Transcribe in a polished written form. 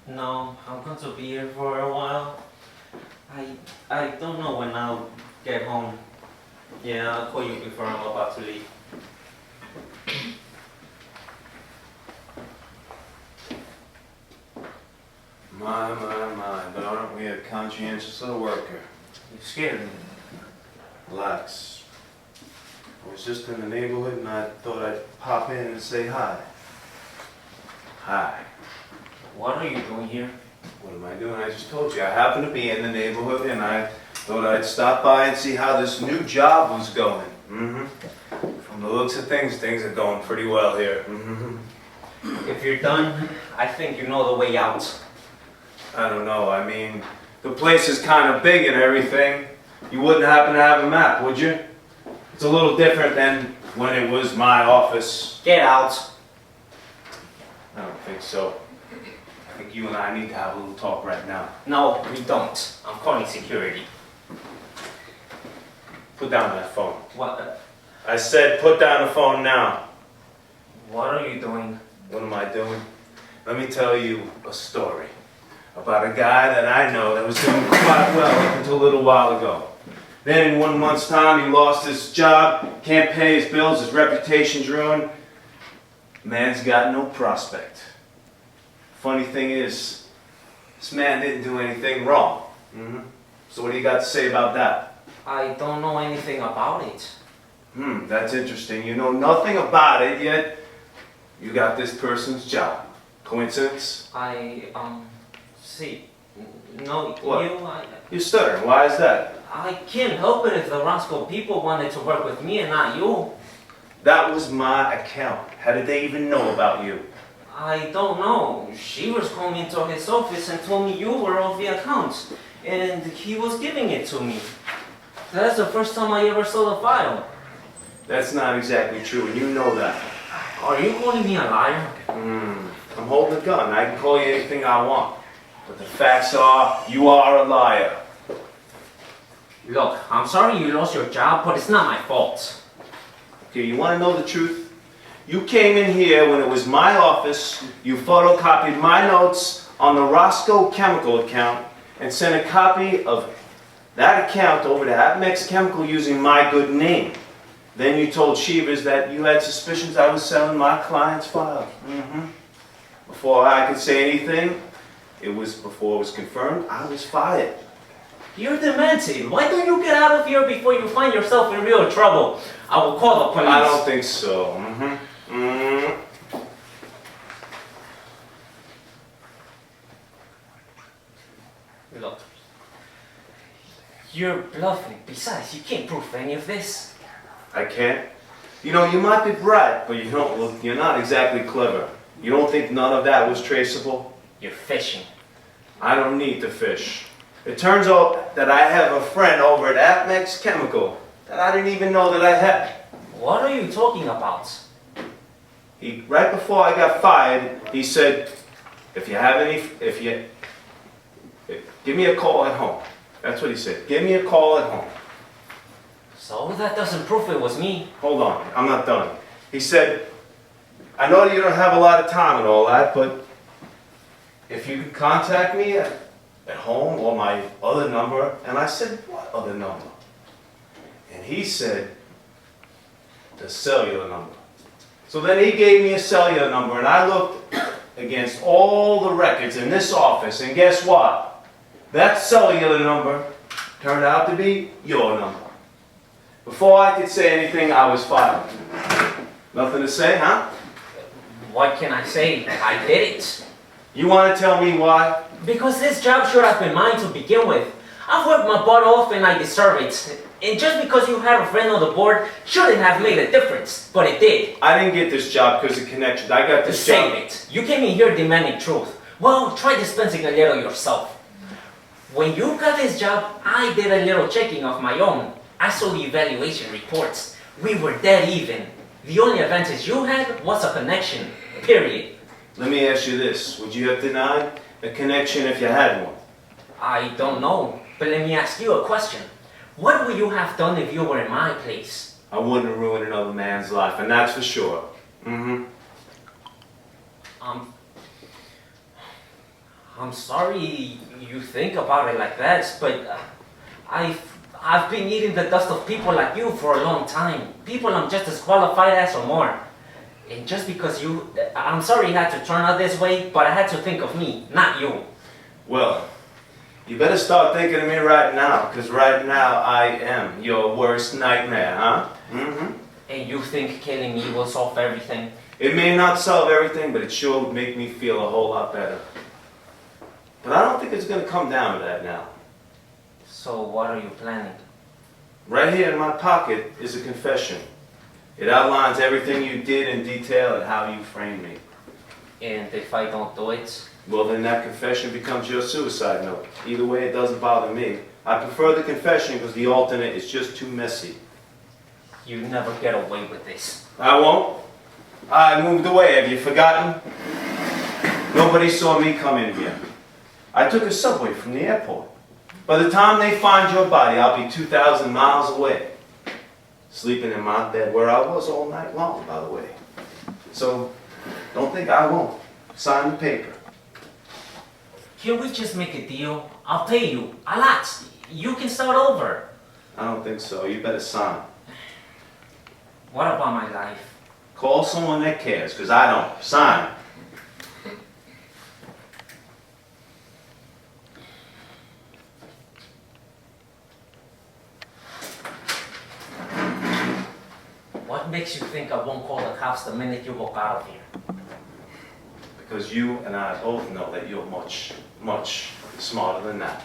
No, I'm going to be here for a while. I don't know when I'll get home. Yeah, I'll call you before I'm about to leave. But aren't we a conscientious little worker? You scared me. Relax. I was just in the neighborhood and I thought I'd pop in and say hi. Hi. What are you doing here? What am I doing? I just told you. I happen to be in the neighborhood and I thought I'd stop by and see how this new job was going. From the looks of things are going pretty well here. If you're done, I think you know the way out. I don't know. I mean, the place is kind of big and everything. You wouldn't happen to have a map, would you? It's a little different than when it was my office. Get out. I don't think so. I think you and I need to have a little talk right now. No, we don't. I'm calling security. Put down that phone. What? I said put down the phone now. What are you doing? What am I doing? Let me tell you a story about a guy that I know that was doing quite well up until a little while ago. Then in 1 month's time he lost his job, can't pay his bills, his reputation's ruined. Man's got no prospect. Funny thing is, this man didn't do anything wrong. So what do you got to say about that? I don't know anything about it. That's interesting. You know nothing about it, yet you got this person's job. Coincidence? See. No, What? You're stuttering. Why is that? I can't help it if the Roscoe people wanted to work with me and not you. That was my account. How did they even know about you? I don't know. Shivers called me into his office and told me you were off the account. And he was giving it to me. That's the first time I ever saw the file. That's not exactly true, and you know that. Are you calling me a liar? I'm holding a gun. I can call you anything I want. But the facts are, you are a liar. Look, I'm sorry you lost your job, but it's not my fault. Okay, you want to know the truth? You came in here when it was my office, you photocopied my notes on the Roscoe Chemical account, and sent a copy of that account over to Apmex Chemical using my good name. Then you told Shivers that you had suspicions I was selling my client's files. Before I could say anything, before it was confirmed, I was fired. You're demented. Why don't you get out of here before you find yourself in real trouble? I will call the police. I don't think so. Look, you're bluffing. Besides, you can't prove any of this. I can't. You know, you might be bright, but you're not exactly clever. You don't think none of that was traceable? You're fishing. I don't need to fish. It turns out that I have a friend over at Apmex Chemical that I didn't even know that I had. What are you talking about? Right before I got fired, he said, give me a call at home. That's what he said. Give me a call at home. So that doesn't prove it was me. Hold on, I'm not done. He said, I know that you don't have a lot of time and all that, but if you could contact me at home or my other number. And I said, what other number? And he said, the cellular number. So then he gave me a cellular number, and I looked against all the records in this office, and guess what? That cellular number turned out to be your number. Before I could say anything, I was fired. Nothing to say, huh? What can I say? I did it. You want to tell me why? Because this job should have been mine to begin with. I've worked my butt off and I deserve it. And just because you had a friend on the board shouldn't have made a difference, but it did. I didn't get this job because of connections. I got this job. Save it. You came in here demanding truth. Well, try dispensing a little yourself. When you got this job, I did a little checking of my own. I saw the evaluation reports. We were dead even. The only advantage you had was a connection, period. Let me ask you this. Would you have denied a connection if you had one? I don't know, but let me ask you a question. What would you have done if you were in my place? I wouldn't have ruined another man's life, and that's for sure. I'm sorry you think about it like that, but I've been eating the dust of people like you for a long time. People I'm just as qualified as or more. And just because I'm sorry it had to turn out this way, but I had to think of me, not you. Well, you better start thinking of me right now, because right now I am your worst nightmare, huh? Mm-hmm. And you think killing me will solve everything? It may not solve everything, but it sure would make me feel a whole lot better. But I don't think it's going to come down to that now. So what are you planning? Right here in my pocket is a confession. It outlines everything you did in detail and how you framed me. And if I don't do it? Well, then that confession becomes your suicide note. Either way, it doesn't bother me. I prefer the confession because the alternate is just too messy. You never get away with this. I won't. I moved away, have you forgotten? Nobody saw me come in here. I took a subway from the airport. By the time they find your body, I'll be 2,000 miles away. Sleeping in my bed where I was all night long, by the way. So, don't think I won't. Sign the paper. Can we just make a deal? I'll pay you a lot. You can start over. I don't think so. You better sign. What about my life? Call someone that cares, because I don't. Sign. What makes you think I won't call the cops the minute you walk out of here? Because you and I both know that you're much, much smarter than that.